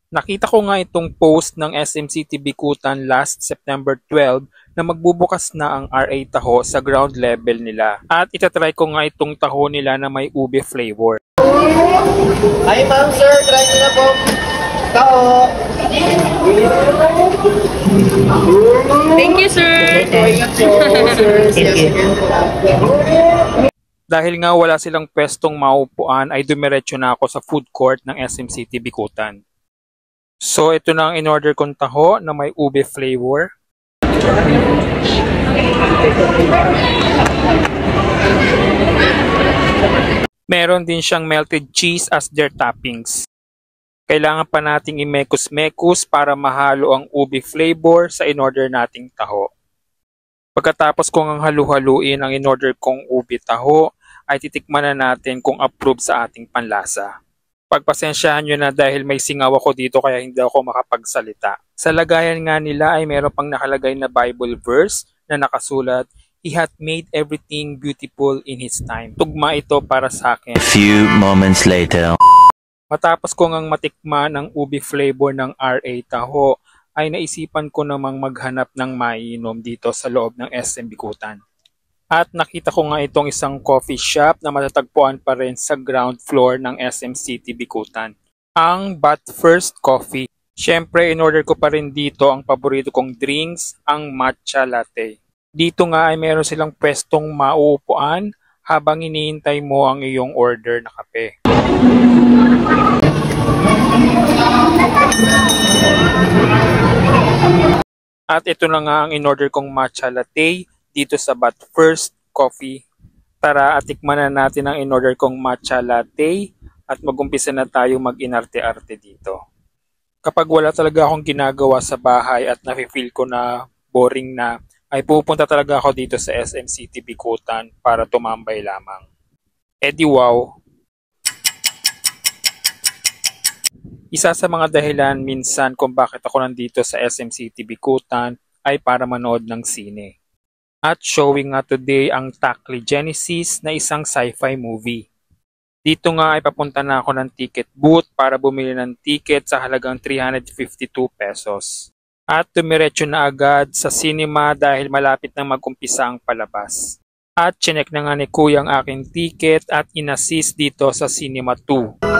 Nakita ko nga itong post ng SMCT Bikutan last September 12 na magbubukas na ang RA Taho sa ground level nila. At itatry ko nga itong taho nila na may ube flavor. Hi ma'am, sir. Try nyo na po. Taho. Thank you, sir. Ingat po, sir. Dahil nga wala silang pwestong maupuan ay dumiretso na ako sa food court ng SMCT Bikutan. So ito na ang in-order kong taho na may ube flavor. Meron din siyang melted cheese as their toppings. Kailangan pa nating i-mekus-mekus para mahalo ang ube flavor sa in-order nating taho. Pagkatapos kong ang halu-haluin ang in-order kong ube taho, ay titikman na natin kung approve sa ating panlasa. Pagpasensyahan nyo na dahil may singaw ako dito kaya hindi ako makapagsalita. Sa lagayan nga nila ay meron pang nakalagay na Bible verse na nakasulat, "He hath made everything beautiful in His time." Tugma ito para sa akin. Few moments later. Matapos ko ngang matikman ang ube flavor ng RA Taho, ay naisipan ko namang maghanap ng maiinom dito sa loob ng SM Bikutan. At nakita ko nga itong isang coffee shop na matatagpuan pa rin sa ground floor ng SM City Bikutan. Ang But First Coffee. Siyempre, in-order ko pa rin dito ang paborito kong drinks, ang matcha latte. Dito nga ay meron silang pwestong mauupuan habang hinihintay mo ang iyong order na kape. At ito na nga ang in-order kong matcha latte dito sa But First Coffee. Tara at tikman na natin ang in-order kong matcha latte at mag-umpisa na tayo mag-inarte-arte dito. Kapag wala talaga akong ginagawa sa bahay at nafe-feel ko na boring na, ay pupunta talaga ako dito sa SM City Bikutan para tumambay lamang. Di wow! Isa sa mga dahilan minsan kung bakit ako nandito sa SM City Bikutan ay para manood ng sine. At showing nga today ang Takli Genesis na isang sci-fi movie. Dito nga ay papunta na ako ng ticket booth para bumili ng ticket sa halagang 352 pesos. At tumiretso na agad sa cinema dahil malapit na mag-umpisa ang palabas. At chinek na nga ni Kuya ang aking ticket at inassist dito sa Cinema 2.